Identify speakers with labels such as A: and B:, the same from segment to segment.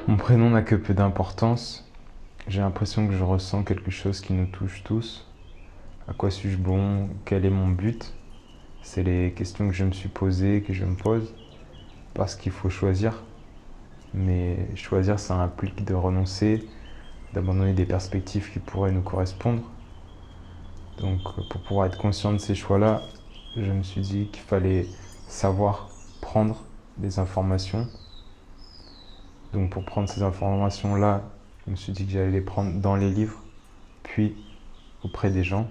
A: Mon prénom n'a que peu d'importance. J'ai l'impression que je ressens quelque chose qui nous touche tous. À quoi suis-je bon? Quel est mon but? C'est les questions que je me suis posées, que je me pose. Parce qu'il faut choisir. Mais choisir, ça implique de renoncer, d'abandonner des perspectives qui pourraient nous correspondre. Donc pour pouvoir être conscient de ces choix-là, je me suis dit qu'il fallait savoir prendre des informations. Donc pour prendre ces informations-là, je me suis dit que j'allais les prendre dans les livres, puis auprès des gens.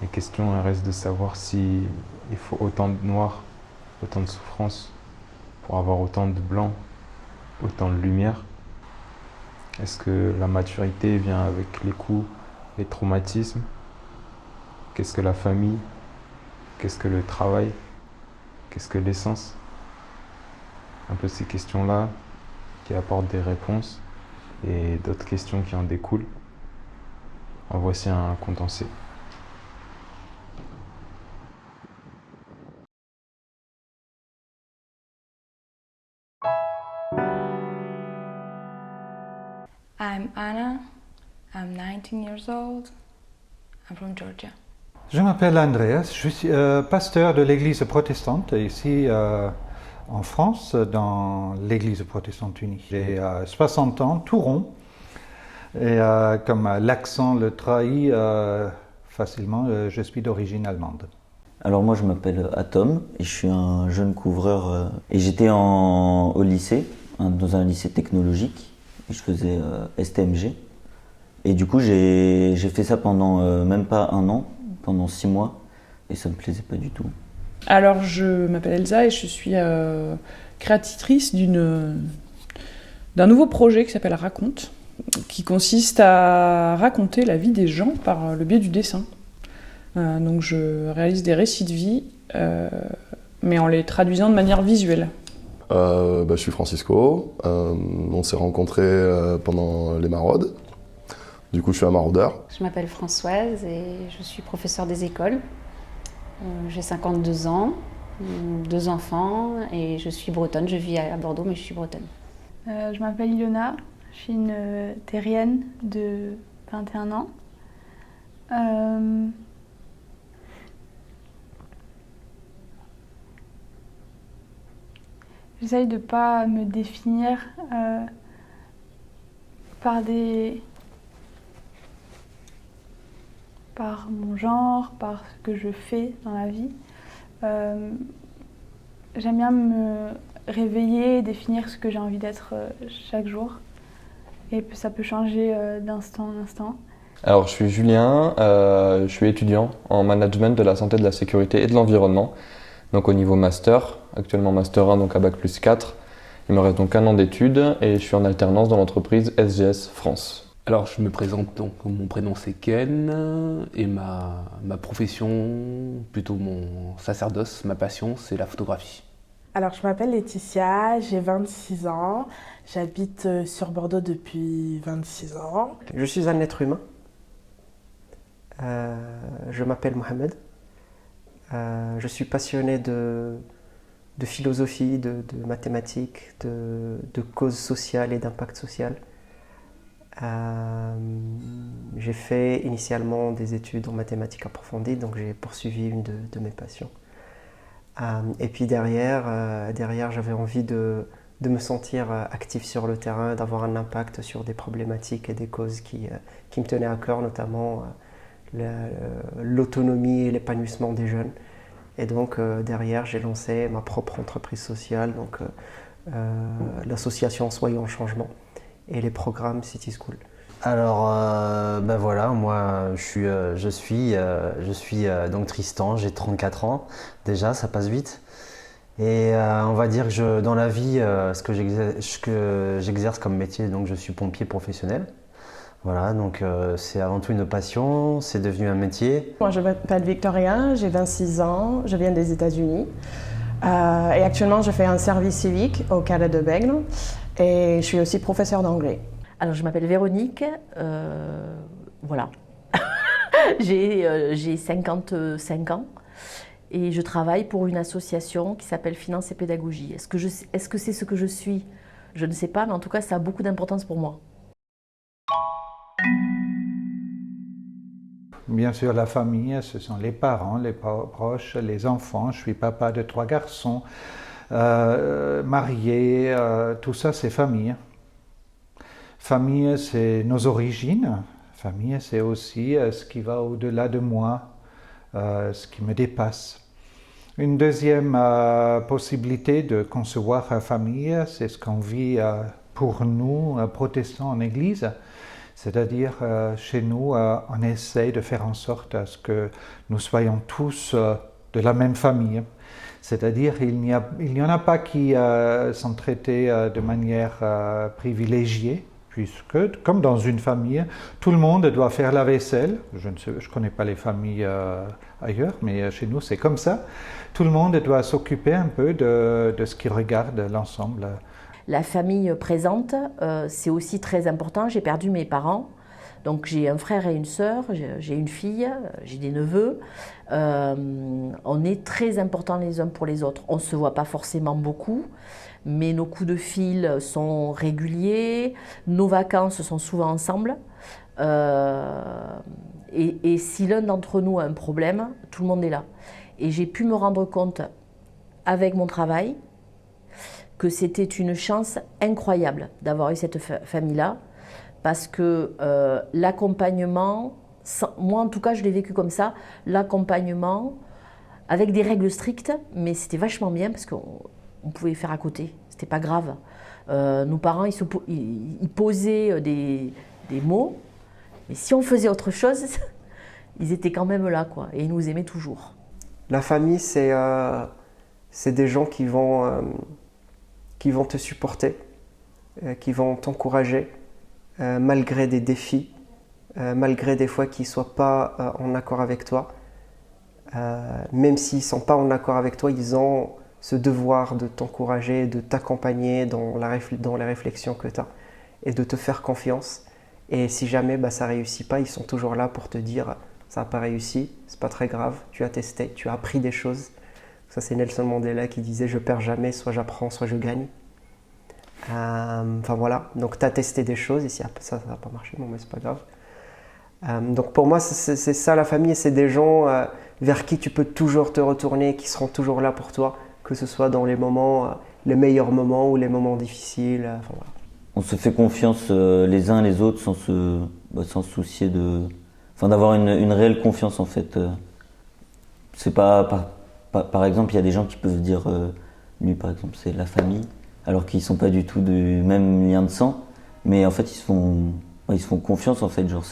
A: La question elle reste de savoir si il faut autant de noir, autant de souffrance pour avoir autant de blanc, autant de lumière. Est-ce que la maturité vient avec les coups, les traumatismes? Qu'est-ce que la famille? Qu'est-ce que le travail? Qu'est-ce que l'essence? Un peu ces questions-là qui apportent des réponses et d'autres questions qui en découlent. En voici un condensé.
B: I'm Anna, I'm 19 years old, I'm from Georgia.
C: Je m'appelle Andreas, je suis pasteur de l'église protestante ici en France, dans l'église protestante unie. J'ai 60 ans, tout rond, et comme l'accent le trahit facilement, je suis d'origine allemande.
D: Alors moi je m'appelle Atom et je suis un jeune couvreur et j'étais au lycée, dans un lycée technologique. Je faisais STMG et du coup j'ai fait ça pendant même pas un an, pendant 6 mois et ça me plaisait pas du tout.
E: Alors je m'appelle Elsa et je suis créatrice d'un nouveau projet qui s'appelle Raconte, qui consiste à raconter la vie des gens par le biais du dessin. Donc je réalise des récits de vie, mais en les traduisant de manière visuelle.
F: Je suis Francisco, on s'est rencontrés pendant les maraudes, du coup je suis un maraudeur.
G: Je m'appelle Françoise et je suis professeure des écoles. J'ai 52 ans, 2 enfants et je suis bretonne, je vis à Bordeaux mais je suis bretonne.
H: Je m'appelle Ilona, je suis une terrienne de 21 ans. J'essaye de ne pas me définir par mon genre, par ce que je fais dans la vie. J'aime bien me réveiller et définir ce que j'ai envie d'être chaque jour. Et ça peut changer d'instant en instant.
I: Alors je suis Julien, je suis étudiant en management de la santé, de la sécurité et de l'environnement. Donc au niveau master, actuellement master 1, donc à Bac+4. Il me reste donc 1 an d'études et je suis en alternance dans l'entreprise SGS France.
J: Alors je me présente, donc mon prénom c'est Ken et ma profession, plutôt mon sacerdoce, ma passion c'est la photographie.
K: Alors je m'appelle Laetitia, j'ai 26 ans, j'habite sur Bordeaux depuis 26 ans.
L: Je suis un être humain, je m'appelle Mohamed. Je suis passionné de philosophie, de mathématiques, de causes sociales et d'impact social. J'ai fait initialement des études en mathématiques approfondies, donc j'ai poursuivi une de mes passions. Et puis derrière j'avais envie de me sentir actif sur le terrain, d'avoir un impact sur des problématiques et des causes qui me tenaient à cœur, notamment l'autonomie et l'épanouissement des jeunes. Et donc derrière, j'ai lancé ma propre entreprise sociale, donc l'association Soyons Changement et les programmes City School.
M: Alors voilà, moi je suis donc Tristan, j'ai 34 ans, déjà ça passe vite. Et on va dire que dans la vie, ce que j'exerce comme métier, donc je suis pompier professionnel. Voilà, donc c'est avant tout une passion, c'est devenu un métier.
N: Moi je m'appelle Victoria, j'ai 26 ans, je viens des États-Unis et actuellement je fais un service civique au Carré de Bègle et je suis aussi professeure d'anglais.
O: Alors je m'appelle Véronique, voilà, j'ai 55 ans et je travaille pour une association qui s'appelle Finance et Pédagogie. Est-ce que c'est ce que je suis? Je ne sais pas, mais en tout cas, ça a beaucoup d'importance pour moi.
C: Bien sûr, la famille, ce sont les parents, les proches, les enfants. Je suis papa de 3 garçons, marié, tout ça c'est famille. Famille, c'est nos origines. Famille, c'est aussi ce qui va au-delà de moi, ce qui me dépasse. Une deuxième possibilité de concevoir la famille, c'est ce qu'on vit pour nous, protestants en Église. C'est-à-dire, chez nous, on essaye de faire en sorte à ce que nous soyons tous de la même famille. C'est-à-dire, il n'y en a pas qui sont traités de manière privilégiée, puisque, comme dans une famille, tout le monde doit faire la vaisselle. Je ne connais pas les familles ailleurs, mais chez nous, c'est comme ça. Tout le monde doit s'occuper un peu de ce qui regarde l'ensemble.
O: La famille présente, c'est aussi très important. J'ai perdu mes parents, donc j'ai un frère et une sœur, j'ai une fille, j'ai des neveux. On est très importants les uns pour les autres. On ne se voit pas forcément beaucoup, mais nos coups de fil sont réguliers, nos vacances sont souvent ensemble. Et si l'un d'entre nous a un problème, tout le monde est là. Et j'ai pu me rendre compte avec mon travail que c'était une chance incroyable d'avoir eu cette famille-là, parce que l'accompagnement, moi en tout cas je l'ai vécu comme ça, l'accompagnement avec des règles strictes, mais c'était vachement bien parce qu'on pouvait faire à côté, c'était pas grave. Nos parents ils posaient des mots, mais si on faisait autre chose, ils étaient quand même là, quoi, et ils nous aimaient toujours.
L: La famille, c'est des gens qui vont te supporter, qui vont t'encourager, malgré des défis, malgré des fois qu'ils ne soient pas en accord avec toi. Même s'ils ne sont pas en accord avec toi, ils ont ce devoir de t'encourager, de t'accompagner dans les réflexions que tu as et de te faire confiance. Et si jamais ça ne réussit pas, ils sont toujours là pour te dire « ça n'a pas réussi, c'est pas très grave, tu as testé, tu as appris des choses ». Ça, c'est Nelson Mandela qui disait « je perds jamais, soit j'apprends, soit je gagne ». Enfin voilà, donc tu as testé des choses et si ça n'a pas marché, bon mais c'est pas grave. Donc pour moi, c'est ça la famille, c'est des gens vers qui tu peux toujours te retourner, qui seront toujours là pour toi, que ce soit dans les moments, les meilleurs moments ou les moments difficiles. Enfin, voilà.
D: On se fait confiance les uns les autres sans se soucier d'avoir une réelle confiance en fait. C'est pas par exemple, il y a des gens qui peuvent dire lui par exemple c'est la famille, alors qu'ils sont pas du tout du même lien de sang, mais en fait ils se font confiance en fait, genre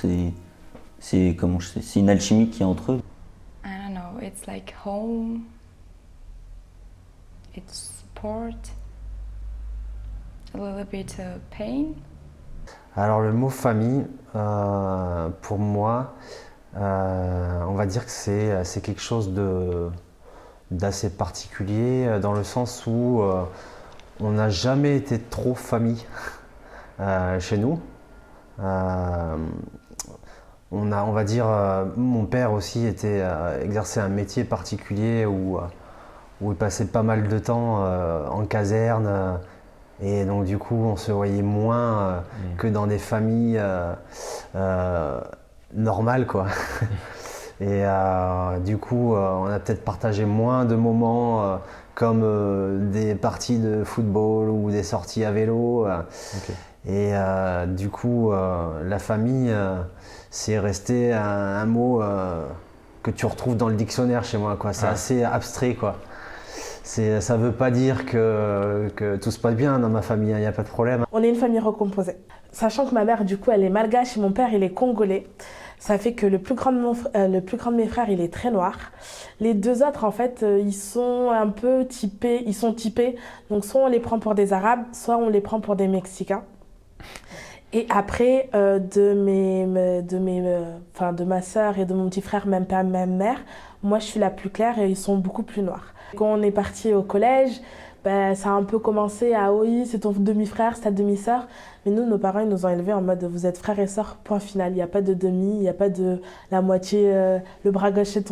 D: c'est une alchimie qui est entre eux.
B: I don't know, it's like home, it's support, a little bit pain.
M: Alors le mot famille, pour moi, on va dire que c'est quelque chose d'assez particulier, dans le sens où on n'a jamais été trop famille chez nous. On va dire, mon père aussi exerçait un métier particulier où il passait pas mal de temps en caserne. Et donc du coup, on se voyait moins que dans des familles normales, quoi. Et du coup, on a peut-être partagé moins de moments comme des parties de football ou des sorties à vélo. Okay. Et du coup, la famille, c'est resté un mot que tu retrouves dans le dictionnaire chez moi, quoi. C'est assez abstrait, quoi. Ça ne veut pas dire que tout se passe bien dans ma famille, il n'y a pas de problème.
K: On est une famille recomposée. Sachant que ma mère, du coup, elle est malgache et mon père, il est congolais. Ça fait que le plus grand de mes frères, il est très noir. Les deux autres, en fait, ils sont un peu typés. Ils sont typés. Donc, soit on les prend pour des Arabes, soit on les prend pour des Mexicains. Et après, de ma sœur et de mon petit frère, même père, même mère, moi, je suis la plus claire et ils sont beaucoup plus noirs. Quand on est parti au collège, ça a un peu commencé à « oui, c'est ton demi-frère, c'est ta demi-sœur ». Mais nous, nos parents, ils nous ont élevés en mode « vous êtes frères et sœurs, point final ». Il n'y a pas de demi, il n'y a pas de la moitié, le bras gauche c'est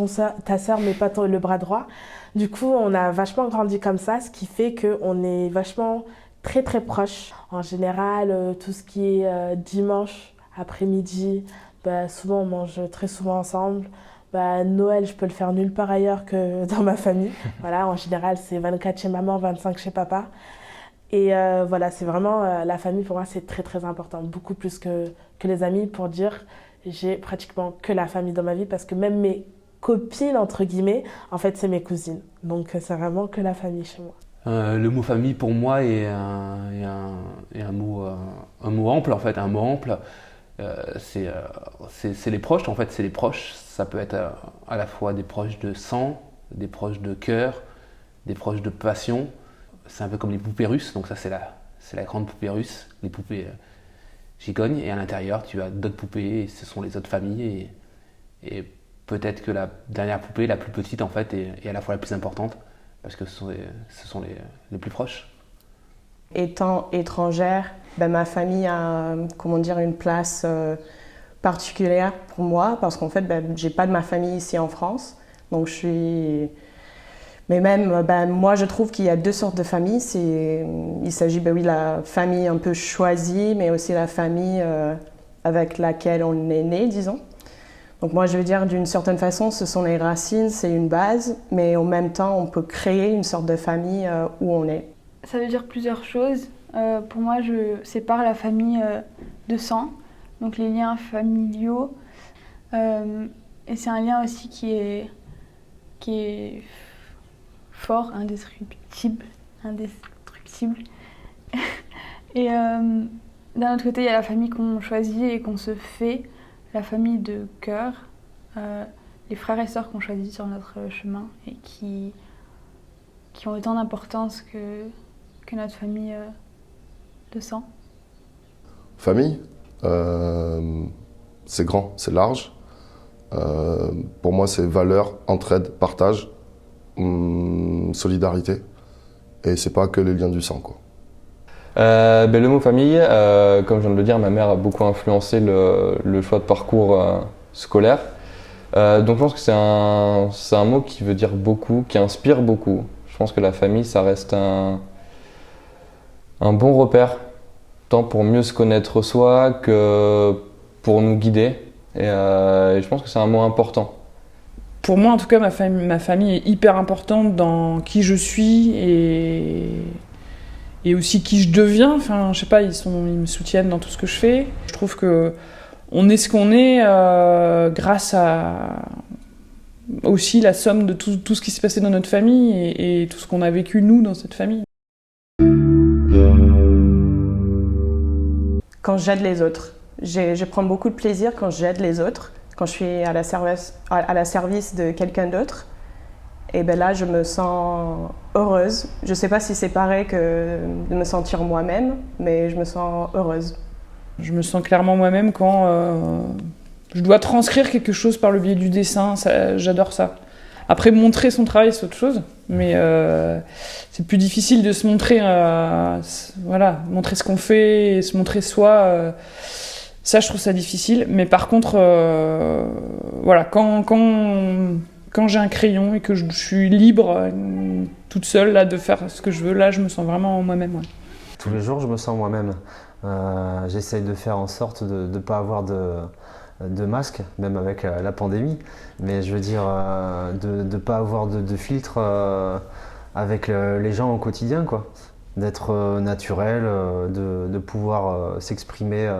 K: ta sœur, mais pas le bras droit. Du coup, on a vachement grandi comme ça, ce qui fait qu'on est vachement très très proches. En général, tout ce qui est dimanche, après-midi, souvent on mange très souvent ensemble. Noël, je peux le faire nulle part ailleurs que dans ma famille. Voilà, en général, c'est 24 chez maman, 25 chez papa. Et voilà, c'est vraiment la famille pour moi, c'est très très important, beaucoup plus que les amis. Pour dire, j'ai pratiquement que la famille dans ma vie parce que même mes copines, entre guillemets, en fait, c'est mes cousines. Donc, c'est vraiment que la famille chez moi.
J: Le mot famille pour moi est un mot ample en fait, un mot ample. C'est les proches en fait, c'est les proches. Ça peut être à la fois des proches de sang, des proches de cœur, des proches de passion. C'est un peu comme les poupées russes, donc ça c'est la grande poupée russe, les poupées gigognes, et à l'intérieur tu as d'autres poupées, et ce sont les autres familles, et peut-être que la dernière poupée, la plus petite en fait, est à la fois la plus importante, parce que ce sont les plus proches.
N: Étant étrangère, ma famille a une place particulière pour moi, parce qu'en fait, j'ai pas de ma famille ici en France, donc je suis... Mais même, moi, je trouve qu'il y a deux sortes de familles. Il s'agit, oui, de la famille un peu choisie, mais aussi la famille avec laquelle on est né, disons. Donc moi, je veux dire, d'une certaine façon, ce sont les racines, c'est une base, mais en même temps, on peut créer une sorte de famille où on est.
H: Ça veut dire plusieurs choses. Pour moi, je sépare la famille de sang, donc les liens familiaux. Et c'est un lien aussi qui est fort, indestructible. Et d'un autre côté, il y a la famille qu'on choisit et qu'on se fait, la famille de cœur, les frères et sœurs qu'on choisit sur notre chemin et qui ont autant d'importance que notre famille de sang.
F: Famille, c'est grand, c'est large. Pour moi, c'est valeur, entraide, partage. Solidarité, et c'est pas que les liens du sang, quoi.
I: Le mot famille, comme je viens de le dire, ma mère a beaucoup influencé le choix de parcours scolaire. Donc je pense que c'est un mot qui veut dire beaucoup, qui inspire beaucoup. Je pense que la famille, ça reste un bon repère, tant pour mieux se connaître soi que pour nous guider. Et je pense que c'est un mot important.
E: Pour moi, en tout cas, ma famille est hyper importante dans qui je suis et aussi qui je deviens. Enfin, je sais pas, ils me soutiennent dans tout ce que je fais. Je trouve que on est ce qu'on est grâce à aussi la somme de tout ce qui s'est passé dans notre famille et tout ce qu'on a vécu, nous, dans cette famille.
N: Quand j'aide les autres, je prends beaucoup de plaisir quand j'aide les autres. Quand je suis à la service de quelqu'un d'autre, et là, je me sens heureuse. Je ne sais pas si c'est pareil que de me sentir moi-même, mais je me sens heureuse.
E: Je me sens clairement moi-même quand je dois transcrire quelque chose par le biais du dessin. J'adore ça. Après, montrer son travail, c'est autre chose, mais c'est plus difficile de se montrer, montrer ce qu'on fait, et se montrer soi. Ça, je trouve ça difficile. Mais par contre, quand j'ai un crayon et que je suis libre, toute seule, là, de faire ce que je veux, là, je me sens vraiment moi-même. Ouais.
M: Tous les jours, je me sens moi-même. J'essaye de faire en sorte de ne pas avoir de masque, même avec la pandémie. Mais je veux dire, de ne pas avoir de filtre avec les gens au quotidien, quoi. D'être naturel, de pouvoir s'exprimer.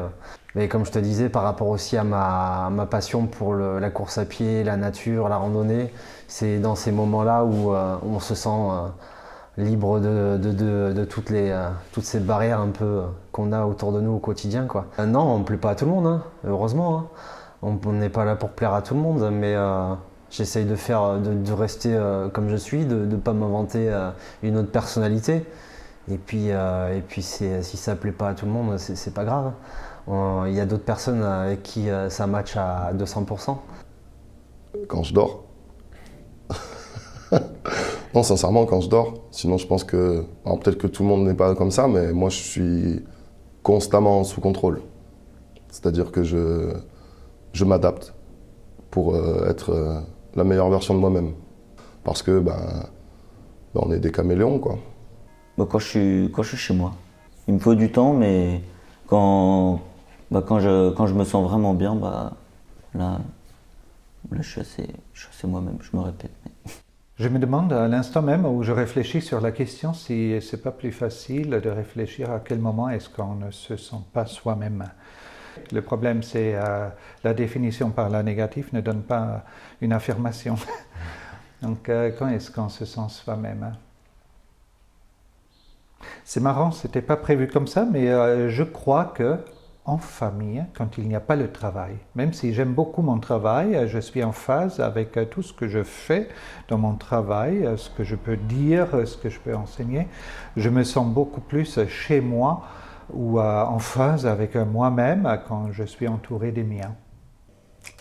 M: Mais comme je te disais, par rapport aussi à ma passion pour la course à pied, la nature, la randonnée, c'est dans ces moments-là où on se sent libre de toutes ces barrières un peu qu'on a autour de nous au quotidien, quoi. Non, on ne plaît pas à tout le monde, hein, heureusement. Hein. On n'est pas là pour plaire à tout le monde, mais j'essaye de rester comme je suis, de ne pas m'inventer une autre personnalité. Et puis si ça ne plaît pas à tout le monde, c'est pas grave. Il y a d'autres personnes avec qui ça match à 200%.
F: Quand je dors. Non, sincèrement, quand je dors. Sinon, je pense que... Alors, peut-être que tout le monde n'est pas comme ça, mais moi, je suis constamment sous contrôle. C'est-à-dire que je m'adapte pour être la meilleure version de moi-même. Parce que, on est des caméléons, quoi.
D: Quand je suis chez moi, Il me faut du temps, mais quand je me sens vraiment bien, là je suis assez moi-même, je me répète. Mais...
C: Je me demande à l'instant même où je réfléchis sur la question si c'est pas plus facile de réfléchir à quel moment est-ce qu'on ne se sent pas soi-même. Le problème, c'est la définition par la négative ne donne pas une affirmation. Donc, quand est-ce qu'on se sent soi-même? C'est marrant, c'était pas prévu comme ça, mais je crois que en famille, quand il n'y a pas le travail, même si j'aime beaucoup mon travail, je suis en phase avec tout ce que je fais dans mon travail, ce que je peux dire, ce que je peux enseigner, je me sens beaucoup plus chez moi ou en phase avec moi-même quand je suis entouré des miens.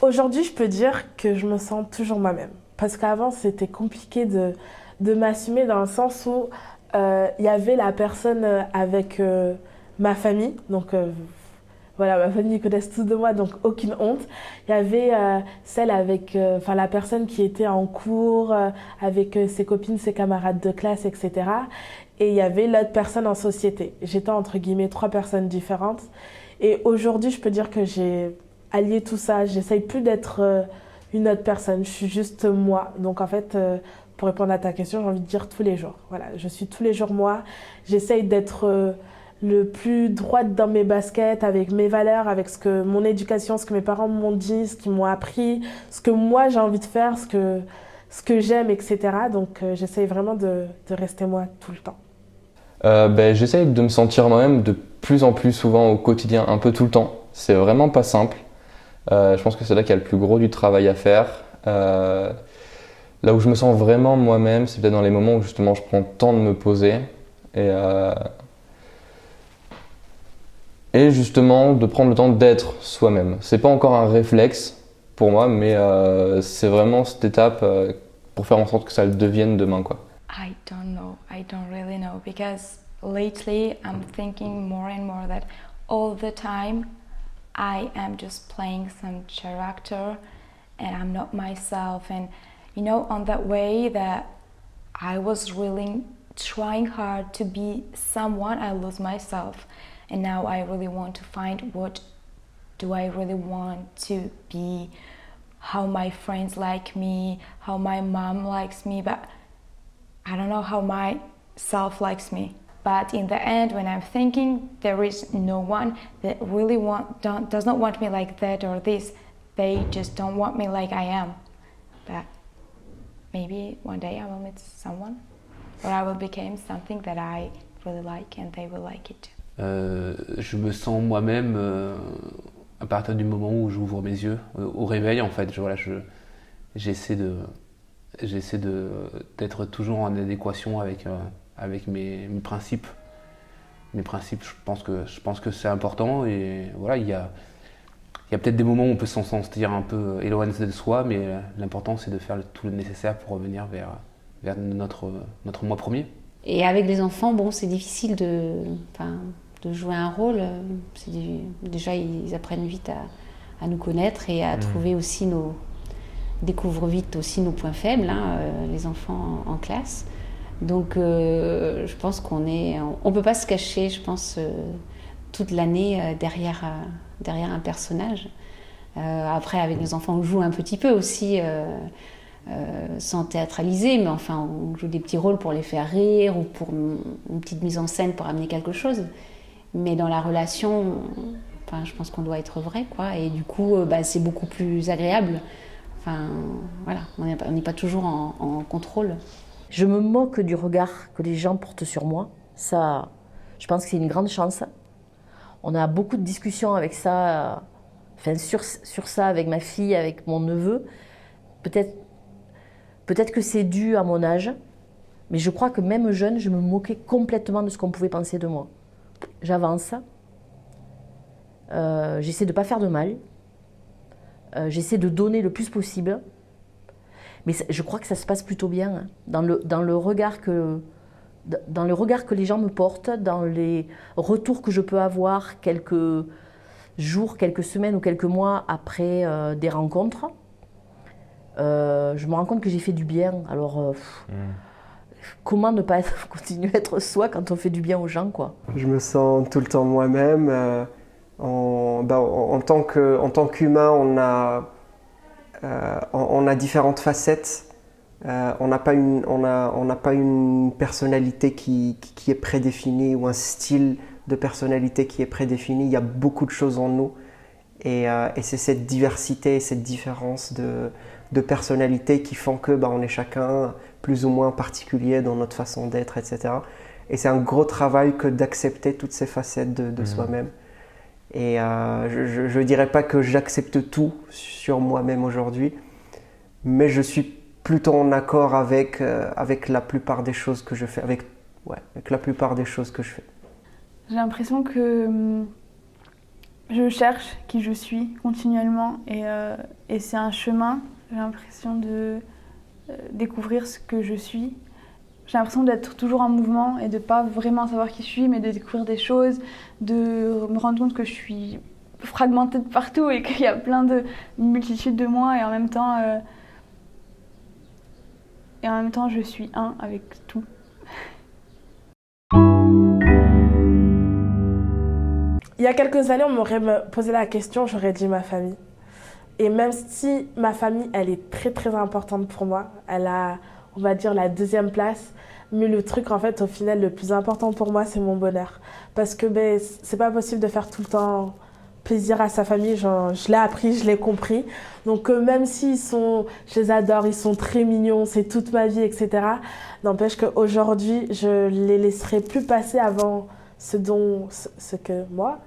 K: Aujourd'hui, je peux dire que je me sens toujours moi-même. Parce qu'avant, c'était compliqué de m'assumer dans le sens où il y avait la personne avec ma famille. Donc voilà, ma famille, ils connaissent tous de moi, donc aucune honte. Il y avait celle avec la personne qui était en cours, avec ses copines, ses camarades de classe, etc. Et il y avait l'autre personne en société. J'étais entre guillemets 3 personnes différentes. Et aujourd'hui, je peux dire que j'ai allié tout ça. J'essaye plus d'être une autre personne. Je suis juste moi. Donc en fait, pour répondre à ta question, j'ai envie de dire tous les jours. Voilà, je suis tous les jours moi. J'essaye d'être le plus droite dans mes baskets, avec mes valeurs, avec mon éducation, ce que mes parents m'ont dit, ce qu'ils m'ont appris, ce que moi j'ai envie de faire, ce que j'aime, etc. Donc j'essaye vraiment de rester moi tout le temps.
I: J'essaye de me sentir moi-même de plus en plus souvent au quotidien, un peu tout le temps. C'est vraiment pas simple. Je pense que c'est là qu'il y a le plus gros du travail à faire. Là où je me sens vraiment moi-même, c'est peut-être dans les moments où justement je prends le temps de me poser et justement de prendre le temps d'être soi-même. C'est pas encore un réflexe pour moi, mais c'est vraiment cette étape pour faire en sorte que ça le devienne demain, quoi.
B: I don't know. I don't really know because lately I'm thinking more and more that all the time I am just playing some character and I'm not myself. And you know, on that way that I was really trying hard to be someone, I lose myself. And now I really want to find what do I really want to be, how my friends like me, how my mom likes me, but I don't know how myself likes me. But in the end, when I'm thinking, there is no one that really does not want me like that or this. They just don't want me like I am. But maybe one day I will meet someone, or I will become something that I really like and they will like it too.
J: Je me sens moi-même à partir du moment où j'ouvre mes yeux, au réveil en fait. J'essaie d'être toujours en adéquation avec mes principes. Mes principes, je pense que c'est important et voilà, il y a peut-être des moments où on peut s'en sentir un peu éloigné de soi, mais l'important c'est de faire tout le nécessaire pour revenir vers notre moi premier.
G: Et avec les enfants, bon, c'est difficile de jouer un rôle. Déjà, ils apprennent vite à nous connaître et à trouver aussi découvrent vite aussi nos points faibles, les enfants en classe. Donc, je pense on peut pas se cacher, je pense, toute l'année derrière un personnage. Après, avec les enfants, on joue un petit peu aussi, sans théâtraliser, mais enfin, on joue des petits rôles pour les faire rire ou pour une petite mise en scène pour amener quelque chose. Mais dans la relation, je pense qu'on doit être vrai, quoi. Et du coup, c'est beaucoup plus agréable. Enfin, voilà, on n'est pas toujours en contrôle.
O: Je me moque du regard que les gens portent sur moi. Ça, je pense que c'est une grande chance. On a beaucoup de discussions avec ça, sur ça avec ma fille, avec mon neveu. Peut-être que c'est dû à mon âge, mais je crois que même jeune, je me moquais complètement de ce qu'on pouvait penser de moi. J'avance, j'essaie de ne pas faire de mal, j'essaie de donner le plus possible, mais je crois que ça se passe plutôt bien, dans le regard que les gens me portent, dans les retours que je peux avoir quelques jours, quelques semaines ou quelques mois après des rencontres. Je me rends compte que j'ai fait du bien. Alors, comment ne pas continuer à être soi quand on fait du bien aux gens, quoi.
L: Je me sens tout le temps moi-même. En tant qu'humain, on a différentes facettes. On n'a pas une personnalité qui est prédéfinie ou un style de personnalité qui est prédéfini. Il y a beaucoup de choses en nous. Et c'est cette diversité, cette différence de personnalité qui font que on est chacun plus ou moins particulier dans notre façon d'être, etc. Et c'est un gros travail que d'accepter toutes ces facettes de soi-même. Et je ne dirais pas que j'accepte tout sur moi-même aujourd'hui, mais je suis plutôt en accord avec la plupart des choses que je fais, avec la plupart des choses que je fais.
H: J'ai l'impression que je cherche qui je suis continuellement et c'est un chemin. J'ai l'impression de découvrir ce que je suis. J'ai l'impression d'être toujours en mouvement et de ne pas vraiment savoir qui je suis, mais de découvrir des choses, de me rendre compte que je suis fragmentée de partout et qu'il y a une multitude de moi et en même temps je suis un avec tout.
K: Il y a quelques années, on m'aurait posé la question, j'aurais dit ma famille. Et même si ma famille, elle est très très importante pour moi, elle a, on va dire, la deuxième place, mais le truc, en fait, au final, le plus important pour moi, c'est mon bonheur. Parce que c'est pas possible de faire tout le temps plaisir à sa famille, je l'ai appris, je l'ai compris. Donc même s'ils sont, je les adore, ils sont très mignons, c'est toute ma vie, etc. N'empêche qu'aujourd'hui, je les laisserai plus passer avant ce dont moi,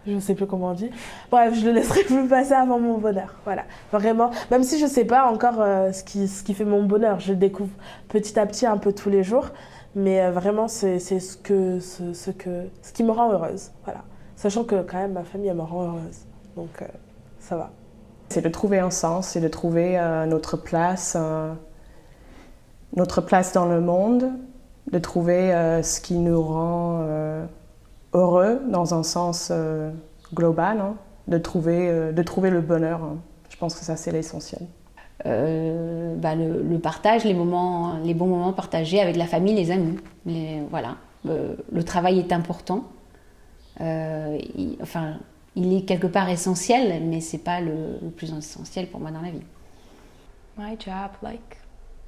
K: je ne sais plus comment on dit. Bref, je le laisserai plus passer avant mon bonheur. Voilà, vraiment. Même si je ne sais pas encore ce qui fait mon bonheur, je le découvre petit à petit un peu tous les jours. Mais vraiment, c'est ce qui me rend heureuse. Voilà. Sachant que quand même, ma famille, elle me rend heureuse. Donc, ça va.
N: C'est de trouver un sens, c'est de trouver notre place dans le monde, de trouver ce qui nous rend heureux dans un sens global, hein, de trouver le bonheur. Hein. Je pense que ça, c'est l'essentiel.
G: Le partage, les bons moments partagés avec la famille, les amis. Voilà. Le travail est important. Il est quelque part essentiel, mais c'est pas le plus essentiel pour moi dans la vie.
B: My job, like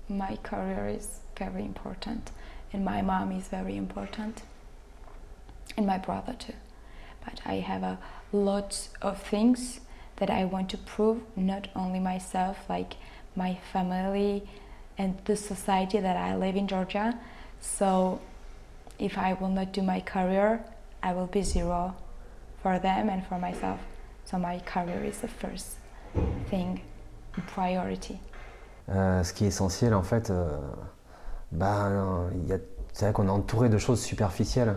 B: my career, is very important, and my mom is very important, and my brother too. But I have a lot of things that I want to prove, not only myself, like my family and the society that I live in Georgia. So if I will not do my career, I will be zero for them and for myself. So my career is the first thing, priority.
M: Ce qui est essentiel, en fait, c'est vrai qu'on est entouré de choses superficielles.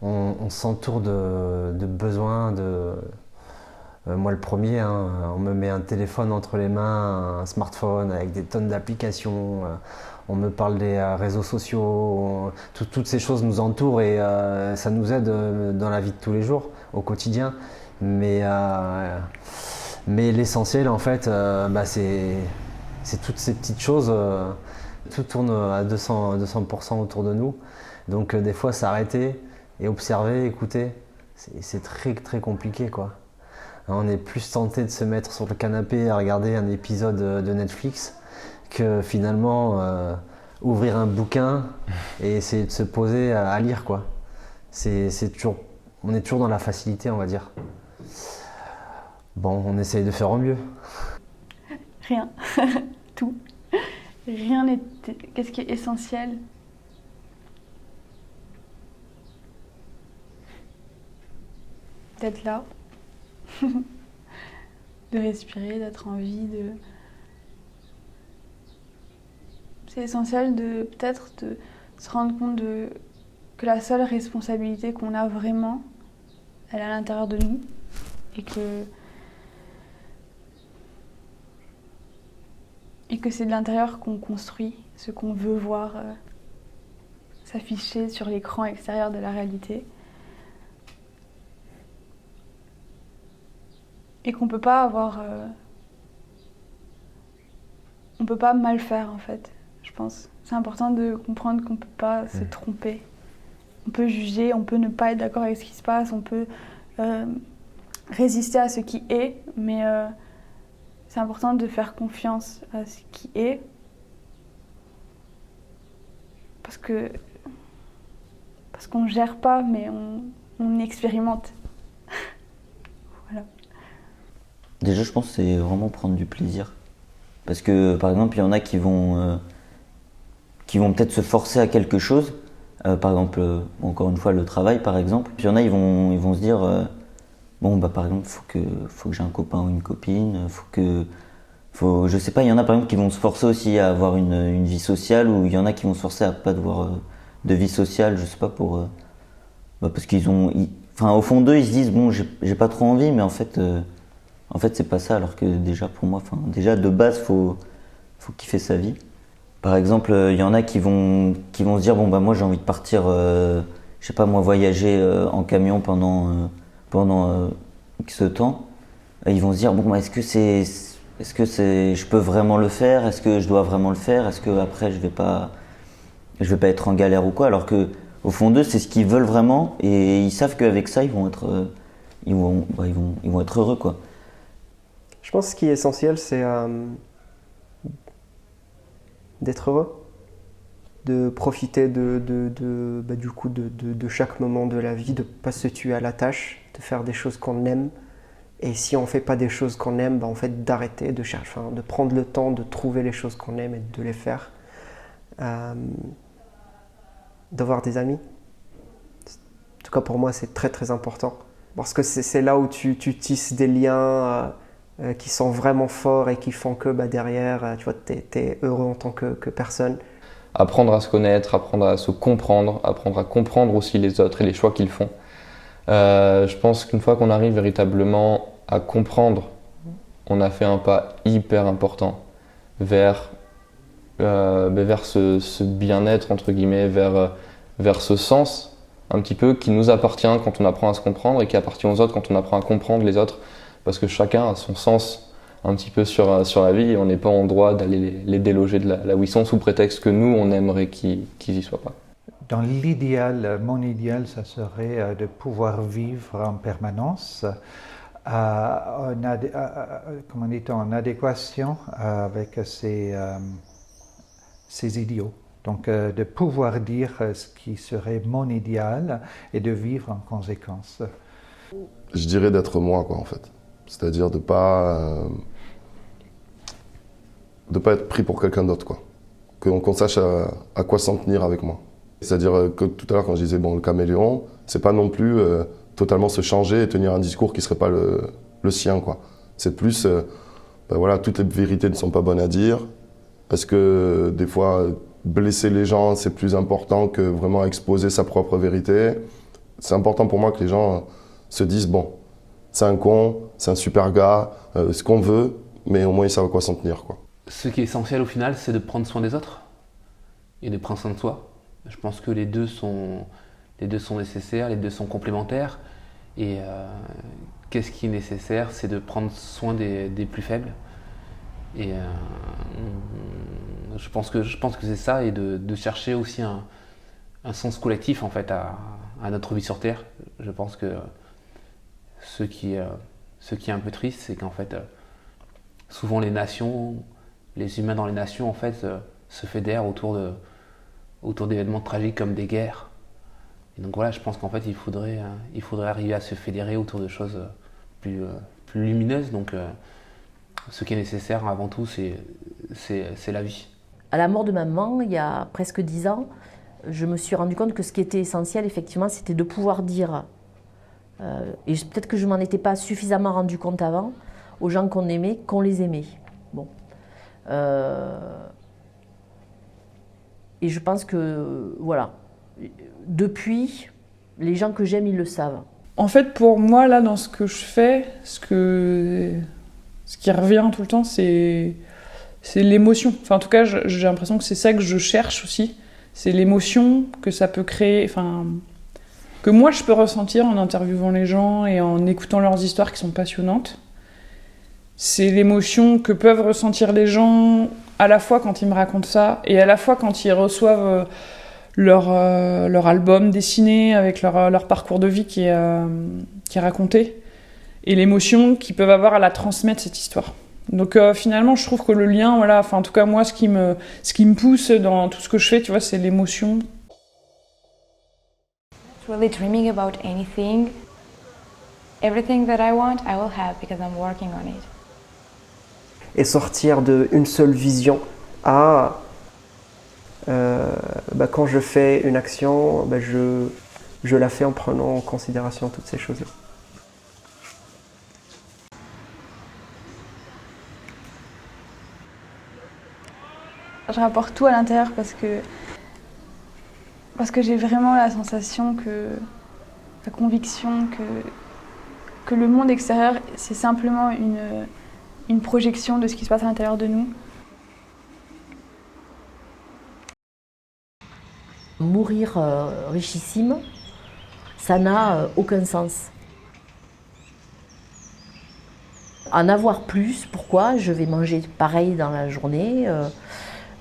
M: On s'entoure de besoins, moi le premier, hein, on me met un téléphone entre les mains, un smartphone avec des tonnes d'applications, on me parle des réseaux sociaux, toutes ces choses nous entourent et ça nous aide dans la vie de tous les jours, au quotidien. Mais l'essentiel, en fait, c'est toutes ces petites choses, tout tourne à 200% autour de nous. Donc des fois, s'arrêter et observer, écouter, c'est très très compliqué, quoi. On est plus tenté de se mettre sur le canapé à regarder un épisode de Netflix que finalement ouvrir un bouquin et essayer de se poser à lire, quoi. On est toujours dans la facilité, on va dire. Bon, on essaye de faire au mieux.
H: Rien. Tout. Rien n'est... Qu'est-ce qui est essentiel ? D'être là. De respirer, d'être en vie, C'est essentiel de peut-être de se rendre compte que la seule responsabilité qu'on a vraiment, elle est à l'intérieur de nous et que c'est de l'intérieur qu'on construit ce qu'on veut voir s'afficher sur l'écran extérieur de la réalité. Et qu'on peut pas on peut pas mal faire, en fait, je pense. c'est important de comprendre qu'on ne peut pas se tromper. On peut juger, on peut ne pas être d'accord avec ce qui se passe, on peut résister à ce qui est, mais c'est important de faire confiance à ce qui est. Parce qu'on ne gère pas, mais on expérimente. Voilà.
D: Déjà, je pense que c'est vraiment prendre du plaisir. Parce que, par exemple, il y en a qui vont peut-être se forcer à quelque chose. Par exemple, encore une fois, le travail, par exemple. Puis il y en a, ils vont se dire, bon, bah, par exemple, faut que j'ai un copain ou une copine, je sais pas, il y en a, par exemple, qui vont se forcer aussi à avoir une vie sociale, ou il y en a qui vont se forcer à pas avoir de vie sociale, je sais pas, parce qu'ils au fond d'eux, ils se disent, bon, j'ai pas trop envie, mais en fait, c'est pas ça, alors que déjà, pour moi, déjà, de base, faut kiffer sa vie. Par exemple, il y en a qui vont se dire, bon, bah, moi, j'ai envie de partir, je sais pas, moi, voyager en camion pendant X temps. Et ils vont se dire, bon, bah, est-ce que je peux vraiment le faire? Est-ce que je dois vraiment le faire? Est-ce que après je vais pas être en galère ou quoi? Alors que au fond d'eux, c'est ce qu'ils veulent vraiment, et ils savent qu'avec ça, ils vont être heureux, quoi.
L: Je pense que ce qui est essentiel, c'est d'être heureux, de profiter du coup de chaque moment de la vie, de pas se tuer à la tâche, de faire des choses qu'on aime. Et si on ne fait pas des choses qu'on aime, bah en fait d'arrêter, de chercher, de prendre le temps de trouver les choses qu'on aime et de les faire. D'avoir des amis. En tout cas pour moi c'est très très important. Parce que c'est là où tu tisses des liens qui sont vraiment forts et qui font que derrière, tu vois, t'es heureux en tant que personne.
I: Apprendre à se connaître, apprendre à se comprendre, apprendre à comprendre aussi les autres et les choix qu'ils font. Je pense qu'une fois qu'on arrive véritablement à comprendre, on a fait un pas hyper important vers ce bien-être, entre guillemets, vers ce sens un petit peu qui nous appartient quand on apprend à se comprendre et qui appartient aux autres quand on apprend à comprendre les autres, parce que chacun a son sens un petit peu sur la vie et on n'est pas en droit d'aller les déloger de là où ils sont sous prétexte que nous, on aimerait qu'ils y soient pas.
C: Dans l'idéal, mon idéal, ça serait de pouvoir vivre en permanence en adéquation avec ses idéaux. Donc de pouvoir dire ce qui serait mon idéal et de vivre en conséquence.
F: Je dirais d'être moi, quoi, en fait. C'est-à-dire de pas être pris pour quelqu'un d'autre, quoi. Qu'on sache à quoi s'en tenir avec moi. C'est-à-dire que tout à l'heure, quand je disais, bon, le caméléon, c'est pas non plus totalement se changer et tenir un discours qui serait pas le sien, quoi. C'est plus, voilà, toutes les vérités ne sont pas bonnes à dire. Parce que des fois, blesser les gens, c'est plus important que vraiment exposer sa propre vérité. C'est important pour moi que les gens se disent, bon, c'est un con, c'est un super gars, ce qu'on veut, mais au moins ils savent à quoi s'en tenir, quoi.
J: Ce qui est essentiel au final, c'est de prendre soin des autres et de prendre soin de soi. Je pense que les deux sont nécessaires, les deux sont complémentaires. Et qu'est-ce qui est nécessaire, c'est de prendre soin des plus faibles. Et je pense que c'est ça, et de chercher aussi un sens collectif en fait à notre vie sur Terre. Je pense que ce qui est un peu triste, c'est qu'en fait souvent les humains dans les nations en fait se fédèrent autour d'événements tragiques comme des guerres. Et donc voilà, je pense qu'en fait il faudrait arriver à se fédérer autour de choses plus lumineuses. Donc ce qui est nécessaire avant tout, c'est la vie.
O: À la mort de maman, il y a presque 10 ans, je me suis rendu compte que ce qui était essentiel, effectivement, c'était de pouvoir dire, et peut-être que je m'en étais pas suffisamment rendu compte avant, aux gens qu'on aimait, qu'on les aimait. Bon. Et je pense que, voilà, depuis, les gens que j'aime, ils le savent.
E: En fait, pour moi, là, dans ce que je fais, ce qui revient tout le temps, c'est l'émotion. Enfin, en tout cas, j'ai l'impression que c'est ça que je cherche aussi. C'est l'émotion que ça peut créer, enfin, que moi je peux ressentir en interviewant les gens et en écoutant leurs histoires qui sont passionnantes. C'est l'émotion que peuvent ressentir les gens à la fois quand ils me racontent ça, et à la fois quand ils reçoivent leur album dessiné avec leur parcours de vie qui est raconté, et l'émotion qu'ils peuvent avoir à la transmettre, cette histoire. Donc finalement, je trouve que le lien, voilà, enfin en tout cas moi, ce qui me pousse dans tout ce que je fais, tu vois, c'est l'émotion.
B: Really dreaming about anything. Everything that I want, I will have because I'm working on it.
L: Et sortir d'une seule vision à quand je fais une action, je la fais en prenant en considération toutes ces choses-là.
H: Je rapporte tout à l'intérieur parce que j'ai vraiment la sensation la conviction que le monde extérieur, c'est simplement une projection de ce qui se passe à l'intérieur de nous.
O: Mourir richissime, ça n'a aucun sens. En avoir plus, pourquoi? Je vais manger pareil dans la journée.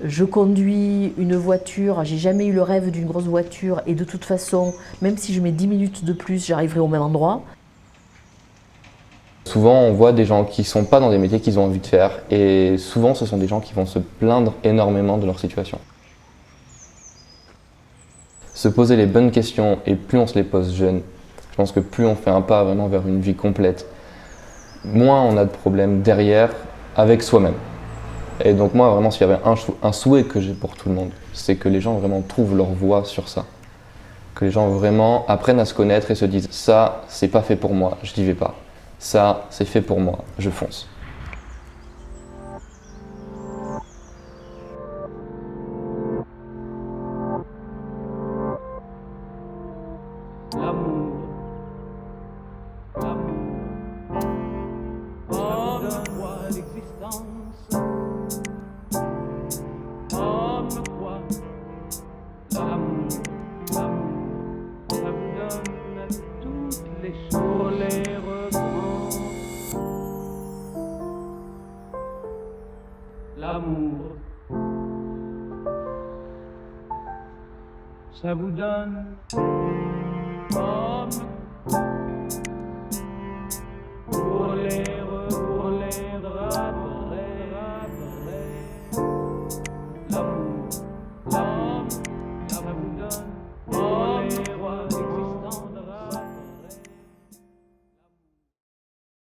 O: Je conduis une voiture, j'ai jamais eu le rêve d'une grosse voiture et de toute façon, même si je mets 10 minutes de plus, j'arriverai au même endroit.
I: Souvent, on voit des gens qui ne sont pas dans des métiers qu'ils ont envie de faire et souvent, ce sont des gens qui vont se plaindre énormément de leur situation. Se poser les bonnes questions et plus on se les pose jeune, je pense que plus on fait un pas vraiment vers une vie complète, moins on a de problèmes derrière avec soi-même. Et donc moi, vraiment, s'il y avait un souhait que j'ai pour tout le monde, c'est que les gens vraiment trouvent leur voie sur ça. Que les gens vraiment apprennent à se connaître et se disent « ça, c'est pas fait pour moi, je n'y vais pas. Ça, c'est fait pour moi, je fonce. »
P: L'amour, ça vous donne comme pour les drapeaux.